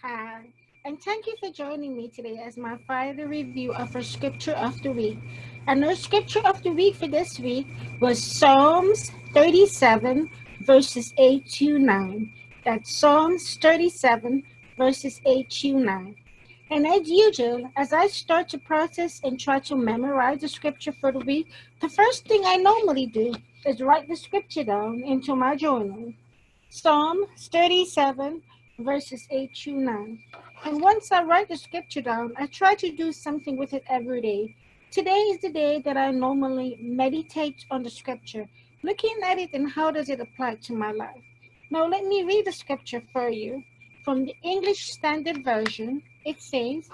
Hi, and thank you for joining me today as my final review of our scripture of the week. And our scripture of the week for this week was Psalms 37, verses 8 to 9. That's Psalms 37, verses 8 to 9. And as usual, as I start to process and try to memorize the scripture for the week, the first thing I normally do is write the scripture down into my journal. Psalm 37, verses 8 to 9. And once I write the scripture down, I try to do something with it every day. Today is the day that I normally meditate on the scripture, looking at it and how does it apply to my life. Now, let me read the scripture for you. From the English Standard Version, it says,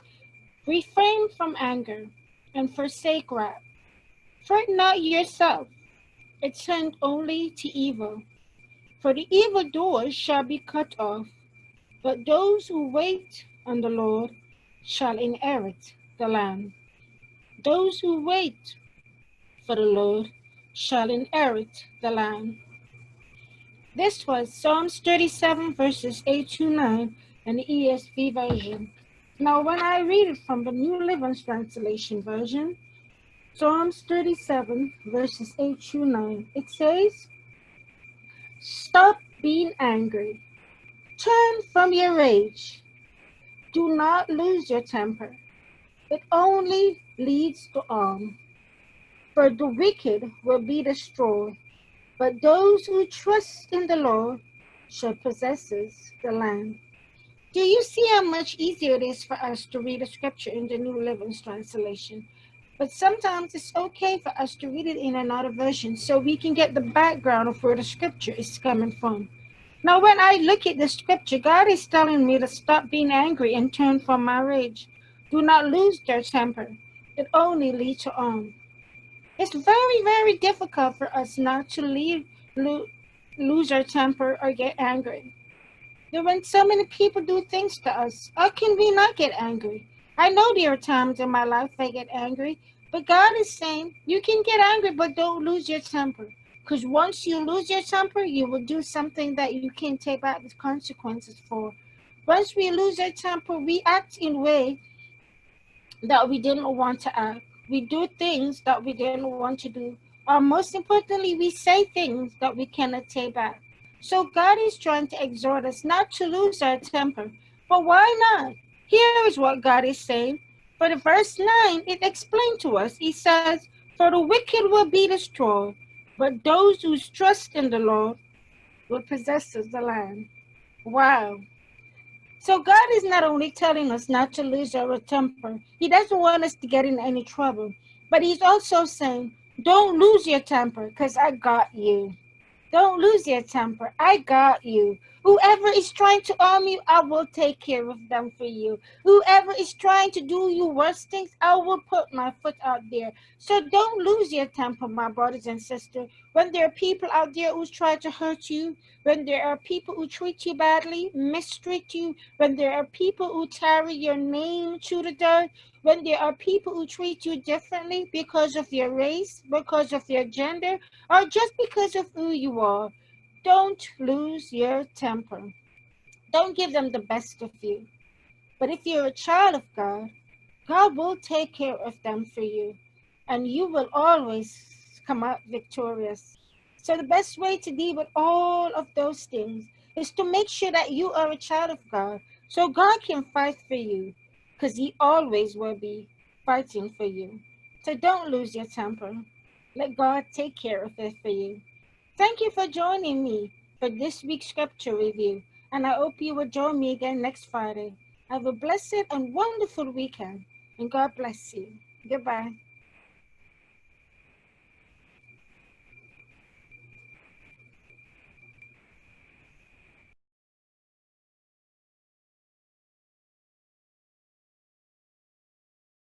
refrain from anger and forsake wrath. Fret not yourself, it turned only to evil. For the evildoers shall be cut off, but those who wait on the Lord shall inherit the land. Those who wait for the Lord shall inherit the land. This was Psalms 37, verses 8 to 9, and the ESV version. Now, when I read it from the New Living Translation version, Psalms 37, verses 8 to 9, it says, stop being angry. Turn from your rage. Do not lose your temper. It only leads to harm. For the wicked will be destroyed, but those who trust in the Lord shall possess the land. Do you see how much easier it is for us to read a scripture in the New Living Translation? But sometimes it's okay for us to read it in another version so we can get the background of where the scripture is coming from. Now, when I look at the scripture, God is telling me to stop being angry and turn from my rage. Do not lose your temper. It only leads to harm. It's very, very difficult for us not to lose our temper or get angry. When so many people do things to us, how can we not get angry? I know there are times in my life I get angry, but God is saying you can get angry, but don't lose your temper. Because once you lose your temper, you will do something that you can't take back the consequences for. Once we lose our temper, we act in a way that we didn't want to act. We do things that we didn't want to do. Or most importantly, we say things that we cannot take back. So God is trying to exhort us not to lose our temper. But why not? Here is what God is saying. For the verse 9, it explained to us. He says, for the wicked will be destroyed, but those who trust in the Lord will possess the land. Wow. So God is not only telling us not to lose our temper. He doesn't want us to get in any trouble. But he's also saying, don't lose your temper because I got you. Don't lose your temper. I got you. Whoever is trying to harm you, I will take care of them for you. Whoever is trying to do you worse things, I will put my foot out there. So don't lose your temper, my brothers and sisters. When there are people out there who try to hurt you, when there are people who treat you badly, mistreat you, when there are people who carry your name to the dirt, when there are people who treat you differently because of your race, because of your gender, or just because of who you are, don't lose your temper. Don't give them the best of you. But if you're a child of God, God will take care of them for you, and you will always come out victorious. So the best way to deal with all of those things is to make sure that you are a child of God, so God can fight for you, because He always will be fighting for you. So don't lose your temper. Let God take care of it for you. Thank you for joining me for this week's scripture review, and I hope you will join me again next Friday. Have a blessed and wonderful weekend, and God bless you. Goodbye.